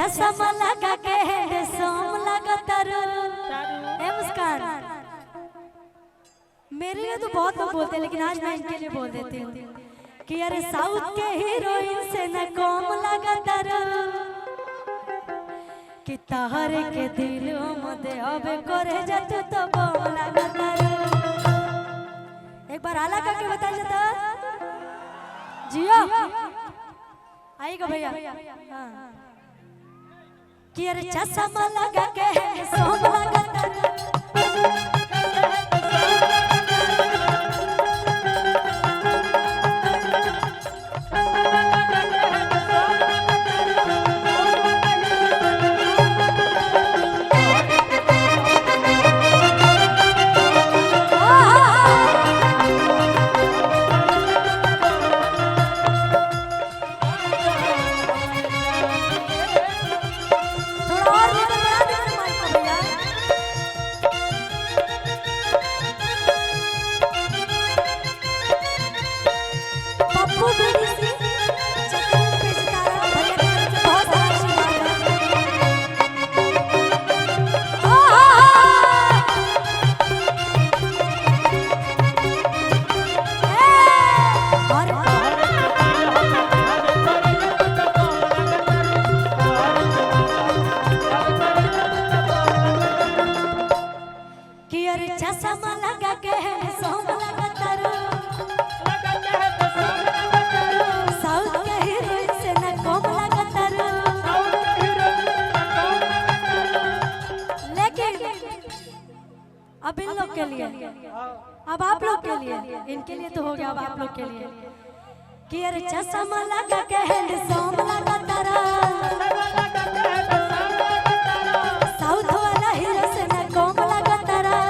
चश्मा लगा के सोम लगा तारू ए मुस्कान। मेरे लिए तो बहुत लोग बोलते हैं लेकिन आज मैं इनके लिए बोल देती हूँ कि अरे साउथ के हीरोइन से न कम लगा तारू कि तहरे के दिल मदे अबे करे जातू तो बम लगा तारू। एक बार आला करके बता जाता जियो आएगा भैया। हाँ कि अरे चश्मा लगा के सोम लगा तारू चश्मा लगा के सोम लगा तारू साउथ के हीरोइन से न कम लगा तारू। लेकिन अब इन लोग के लिए अब आप लोग के लिए इनके लिए तो हो गया अब आप लोग के लिए कि अरे चश्मा लगा के सोम लगा तारू साउथ वाला हीरो से न कम लगा तारू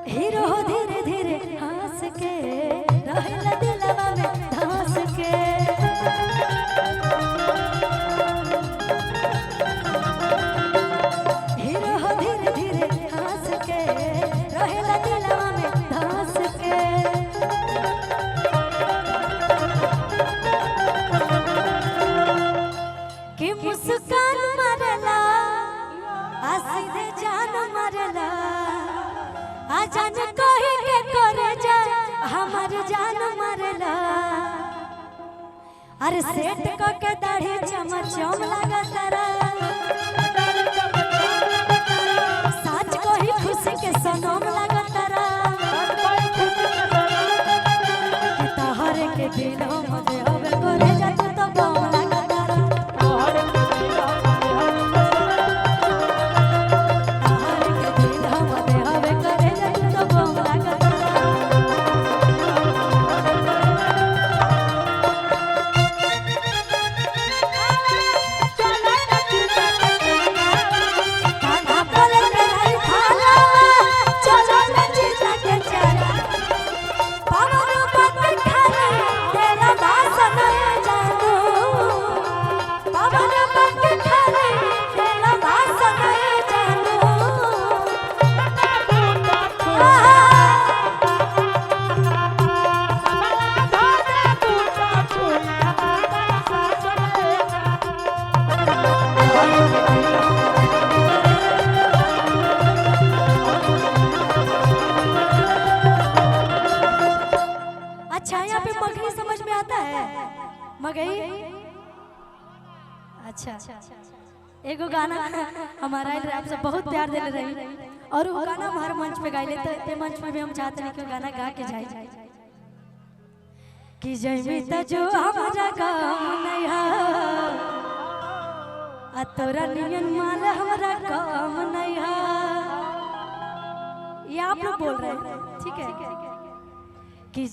हीरो धीरे धीरे हंस के रहेला दिलवा में धंस के हीरो धीरे धीरे हंस के रहेला दिलवा में धंस के कि मुस्कान मारेला सीधे जान मारेला जान कही के करे जा हमार जान मरला। अरे सेट को के दाढ़ी चमचम लगा तारा साच कही खुशी के सनम लगा तारा कि तहरे के दिल मदे अबे करे जा तू तो बम लगा तारा मगई। अच्छा एगो गाना हमारा रैप से बहुत प्यार देले रही और वो गाना हमारे मंच पे गाइले तो ये मंच में भी हम चाहते हैं कि वो गाना गा के जाए कि जयमी त जो हमारा काम नहीं है आ तोरा नियन माल हमारा काम नहीं है। ये आप लोग बोल रहे हैं, ठीक है कि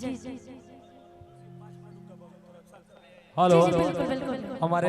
हेलो बिल्कुल बिल्कुल हमारे